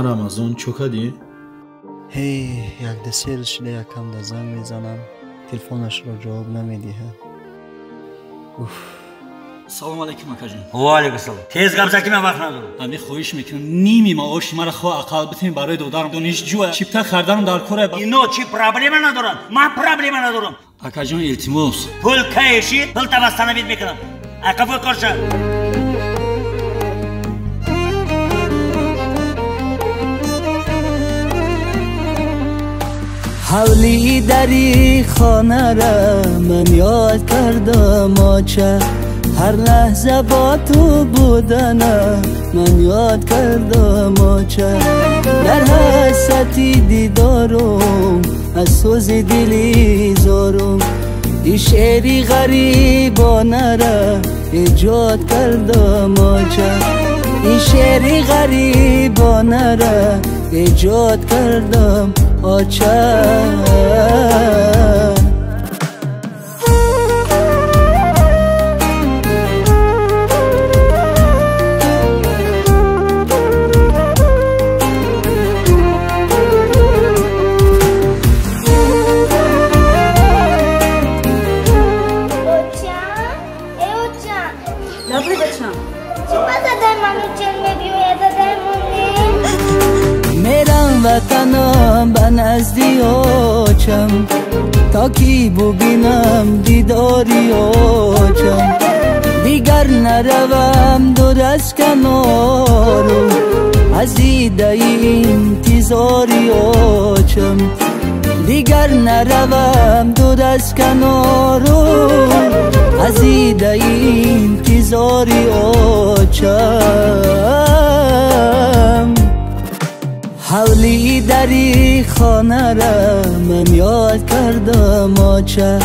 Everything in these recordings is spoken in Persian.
рамазон чӯ кадӣ? як да се рӯз шуда якам да занг мезанам, телефонашро ҷавоб намедиҳад. салом алейкум акаҷон. ва алейкум салом. Тез гапзаки мен вақт надорам. Амин хоҳиш мекунам ними маоши мара хо ақал битем барои додаram донишҷӯя чипта карданам дар кора. Ино чи проблема надорад? Ман проблема надорам. Акаҷон илтимос. Пул кайши, пул тавастанавид мекунам. Акафо корша. حولی دری خانه را من یاد کردم آچه هر لحظه با تو بودن من یاد کردم آچه در حسرتی دیدارم از سوز دلی زارم این شعری غریبانه را ایجاد کردم آچه این شعری غریبانه را ایجاد کردم آچه وطنم به نزدی آچم تا کی ببینم دیداری آچم دیگر نروم دور از کنارم از دیده انتظاری آچم دیگر نروم دور از کنارم از دیده انتظاری آچم حولی دری خانه را من یاد کردم آچه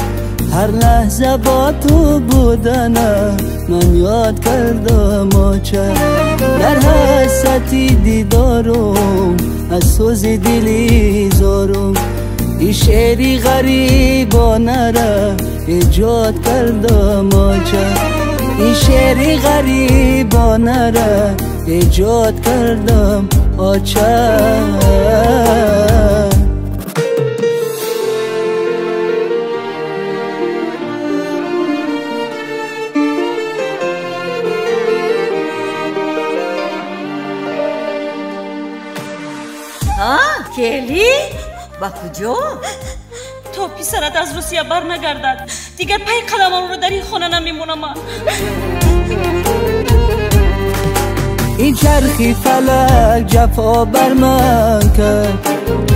هر لحظه با تو بودن من یاد کردم آچه در حسرتی دیدارم از سوز دلی زارم این شعری غریبانه را ایجاد کردم آچه این شعری غریبانه را ایجاد کردم آچه کلی؟ با کجا؟ تا پسرت از روسیه بر نگردد دیگر پای قدمم رو در این خانه نمیمونم من. این چرخی فلک جفا بر من کرد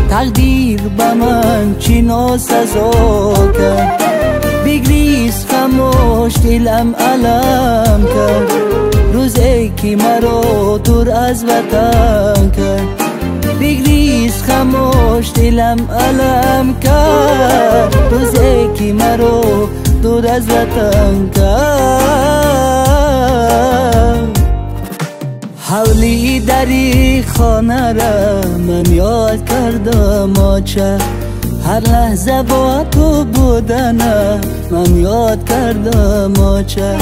تقدیر به من چی ناسزا کرد بگریز خموش دلم علم کرد روزی که مرا دور از وطن کرد بگریز خموش دلم علم کرد روزی که مرا دور از وطن کرد حولی دری خانه را من یاد کردم آچه هر لحظه با تو بودن من یاد کردم آچه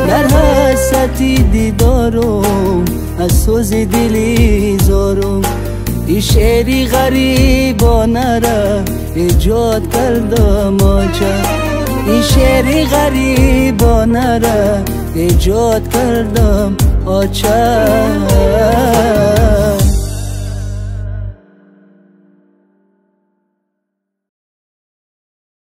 در حسرتی دیدارم از سوز دلی زارم این شعری غریبانه را ایجاد کردم آچه این شعری غریبانه را ایجاد کردم آچه